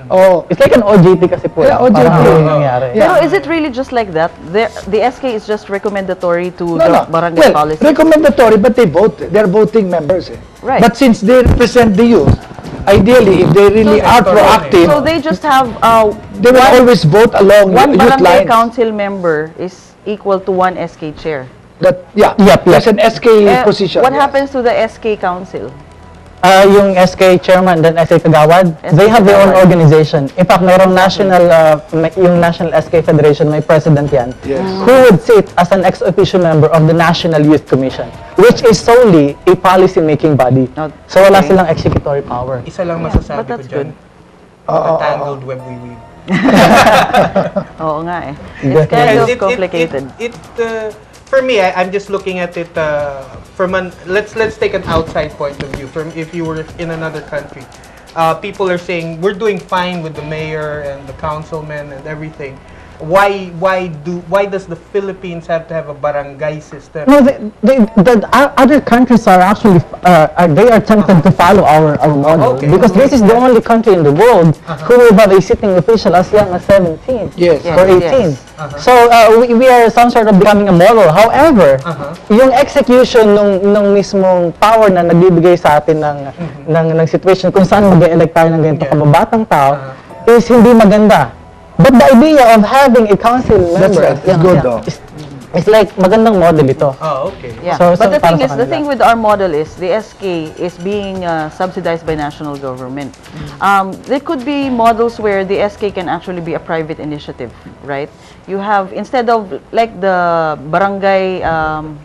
Oh, It's like an OJT kasi po. Yeah, OJT. Parang yung nangyari. Pero is it really just like that? The SK is just recommendatory to no, the no. barangay Well, policy? recommendatory, but they vote. They're voting members. Eh. Right. But since they represent the youth, ideally, if they really are proactive, So they just have they will always vote along one youth barangay lines. council member is equal to one SK chair. That, yeah, Yep, there's an SK position. What yes. happens to the SK council? Yung SK chairman, then SK Kagawad, they have their own organization. In fact, mayroong national, yung National SK Federation, may president yan, Yes. who would sit as an ex-officio member of the National Youth Commission, which is solely a policy-making body. So wala silang executory power. Isa lang but masasabi ko that's dyan. good. The tangled web we weave. Oo nga eh. It's kind of complicated. For me, I'm just looking at it from an let's take an outside point of view. From if you were in another country, people are saying we're doing fine with the mayor and the councilmen and everything. Why does the Philippines have to have a barangay system? No, the other countries are actually, they are tempted to follow our model. Okay. Because this is the only country in the world who will have a sitting official as young as 17 Yes. or 18. Yes. So we are some sort of becoming a model. However, yung execution nung mismong power na nagbibigay sa atin ng situation kung saan mag-elect tayo ng ganito kababatang tao is hindi maganda. But the idea of having a council member, right. It's good though. It's like magandang model ito. Oh, okay. Yeah, So- but so the para thing sa is, the kanila. thing with our model is the SK is being subsidized by national government. There could be models where the SK can actually be a private initiative, right? You have, instead of like the barangay,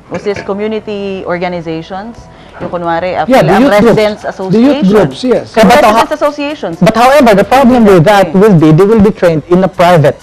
what's this, community organizations, yung kunwari, Yeah, the youth residents groups. associations. The youth groups, yes. Residents associations. But however, the problem with that will be they will be trained in a private,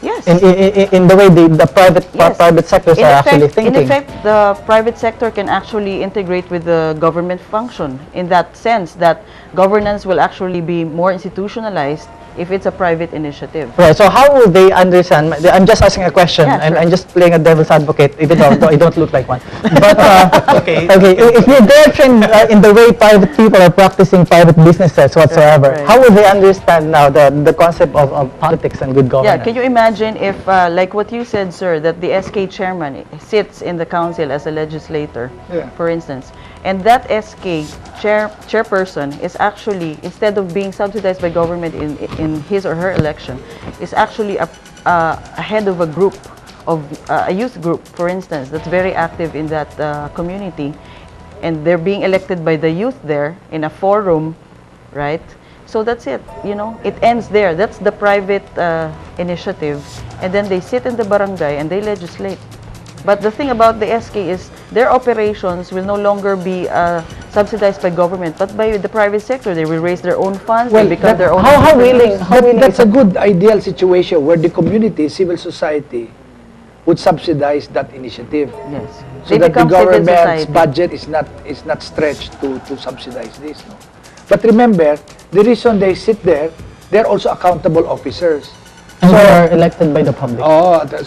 Yes. in the way the private Yes. private sectors are actually thinking. In effect, the private sector can actually integrate with the government function in that sense that governance will actually be more institutionalized if it's a private initiative. Right. So how will they understand? I'm just asking a question, Yeah, and sure. I'm just playing a devil's advocate, even though I don't look like one. But Okay. if they're trained in the way private people are practicing private businesses whatsoever, Right. how will they understand now the concept of politics and good Yeah, governance? can you imagine if, like what you said, sir, that the SK chairman sits in the council as a legislator, Yeah. for instance, and that SK chairperson is actually, instead of being subsidized by government in his or her election, is actually a head of a group, of a youth group, for instance, that's very active in that community, and they're being elected by the youth there in a forum, right? So that's it, you know, it ends there. That's the private initiative, and then they sit in the barangay and they legislate. But the thing about the SK is their operations will no longer be subsidized by government, but by the private sector. They will raise their own funds, Well, they become their own. how willing? That's a good ideal situation where the community, civil society, would subsidize that initiative. Yes. So They that the become civil government's society. budget is not stretched to subsidize this. No? But remember, the reason they sit there, they're also accountable officers. And they are elected by the public.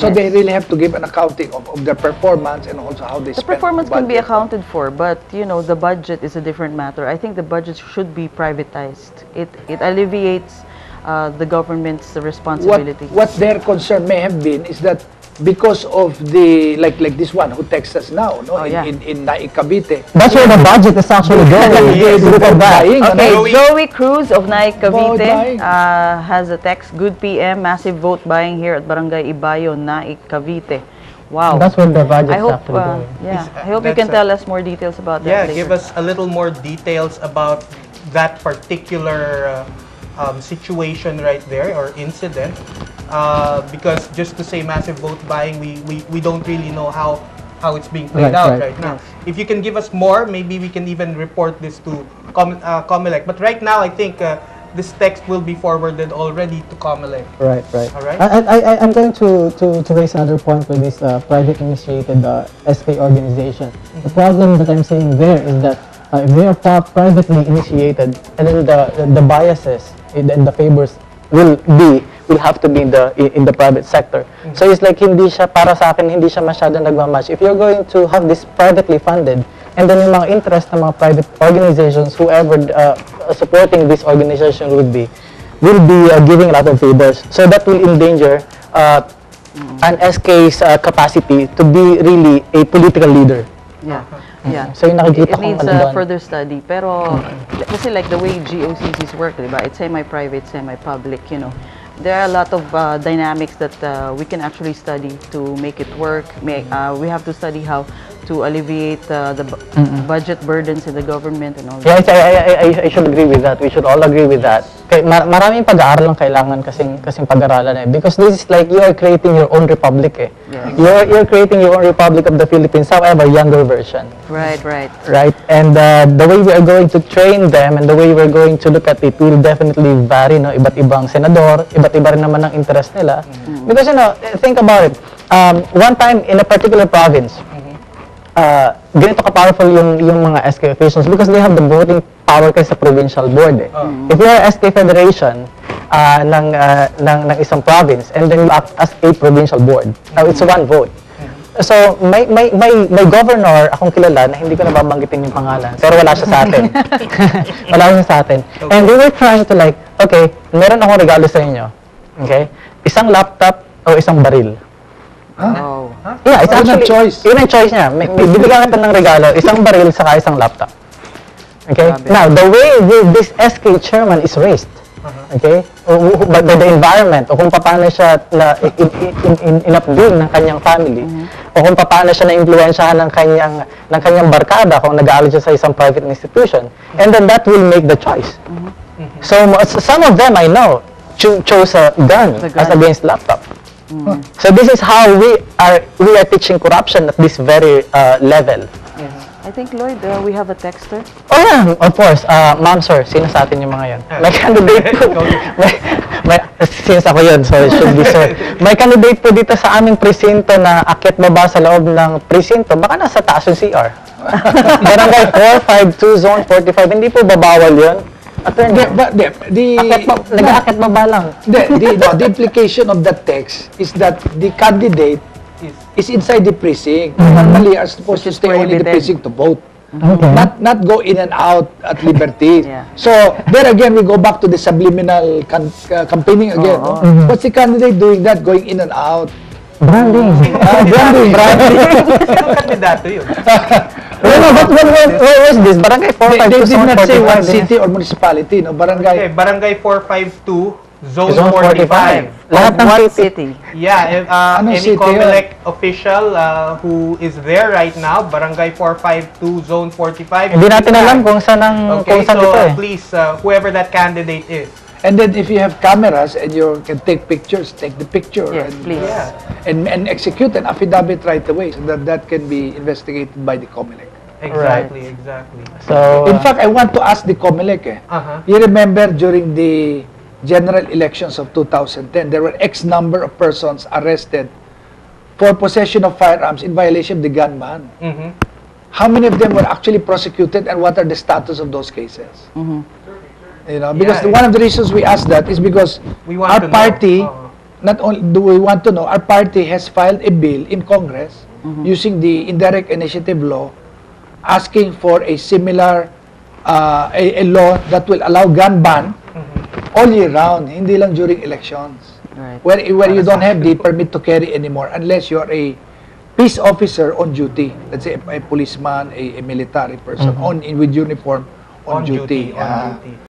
So Yes. they really have to give an accounting of their performance and also how they The spend performance can be budget. accounted for, but you know the budget is a different matter. I think the budget should be privatized. It alleviates the government's responsibility. What their concern may have been is that because of the like this one who texts us now, no, Oh, yeah. in Naik, Cavite. That's where the budget is actually going. Look at that. Okay, Joey- Joey Cruz of Naik Vote Cavite buying. has a text. Good PM, massive vote buying here at Barangay Ibayo, Naik Cavite. Wow. That's where the budget I is hope, actually going. yeah, I hope you can tell us more details about that. Yeah, later. give us a little more details about that particular situation right there or incident. Because just to say massive vote buying, we don't really know how it's being played out right now. If you can give us more, maybe we can even report this to COMELEC. But right now, I think this text will be forwarded already to COMELEC. Right. All right. I'm going to raise another point with this private initiated SK organization. The problem that I'm saying there is that if they are privately initiated, and then the biases and the favors will have to be in the private sector. So it's like hindi siya para sa akin, hindi siya masyadong nagmamatch. If you're going to have this privately funded, and then yung mga interest ng mga private organizations, whoever supporting this organization would be, will be giving a lot of favors. So that will endanger an SK's capacity to be really a political leader. Yeah. Yeah. So yung nakikita It kong needs ano doon. further study. Pero, kasi like the way GOCCs work, diba? It's semi-private, semi-public, you know. There are a lot of dynamics that we can actually study to make it work. We have to study how to alleviate the budget burdens in the government and all that. Yeah, I should agree with that. We should all agree with that. Kaya maraming pag-aaral lang kailangan kasing pag-aralan eh. Because this is like you are creating your own republic eh. Yeah. You're creating your own Republic of the Philippines, however, younger version. Right. Right? And the way we are going to train them and the way we're going to look at it will definitely vary, no? Iba't ibang senador, iba't iba rin naman ang interest nila. Because, you know, think about it. One time in a particular province, ganito ka-powerful yung mga SK officials because they have the voting power kasi sa provincial board eh. If you are SK Federation ng isang province and then you act as a provincial board, now it's one vote. So, may governor akong kilala na hindi ko nababanggitin yung pangalan, pero wala siya sa atin. Wala siya sa atin. And we were trying to like, okay, meron akong regalo sa inyo. Okay? Isang laptop o isang baril. Oh. Yeah, it's Yun ang actually, choice. Yun ang choice niya. Bibigyan kita ng regalo, isang baril saka isang laptop. Okay? Now, the way this SK chairman is raised, okay? But the environment, o kung paano siya in-upbuild ng kanyang family, o kung paano siya na-influensyahan ng kanyang barkada kung nag-aaral siya sa isang private institution, and then that will make the choice. So, some of them I know chose a gun as against laptop. So this is how we are teaching corruption at this very level. Yes. I think, Lloyd, we have a texter. Oh yeah, of course. Ma'am, sir, sino sa atin yung mga yan? May candidate po. Since ako yun, so it should be sir. May candidate po dito sa aming presinto na akyat baba sa loob ng presinto. Baka nasa taas yung CR. Barangay 452, Zone 45. Hindi po babawal yun. Attorney, nag-aakyat baba lang. The implication of that text is that the candidate is inside the precinct. Normally, are supposed to stay only in the precinct to vote. Okay. Not go in and out at liberty. Yeah. So, there again, we go back to the subliminal campaigning again. No? What's the candidate doing that, going in and out? Branding. Branding. Sino kandidato yun? Where is this? Barangay 452, They did Zone not say 45. what city or municipality, no? Okay, Barangay. Barangay 452, Zone Zone 45. Lahat ng What city. city? Yeah, Anong any city COMELEC official who is there right now, Barangay 452, Zone 45. Hindi natin alam kung saan Okay, so ito eh. please, whoever that candidate is. And then if you have cameras and you can take pictures, take the picture. Yes, and, please. and execute an affidavit right away so that can be investigated by the COMELEC. Exactly. So, In fact, I want to ask the COMELEC. You remember during the general elections of 2010, there were X number of persons arrested for possession of firearms in violation of the gun ban. How many of them were actually prosecuted and what are the status of those cases? You know, because Yeah. one of the reasons we ask that is because We want our to know. party, not only do we want to know, our party has filed a bill in Congress using the indirect initiative law asking for a similar a law that will allow gun ban all year round, hindi lang during elections. Right. Where you don't have the permit to carry anymore unless you're a peace officer on duty. Let's say a policeman, a military person with uniform on duty. On duty.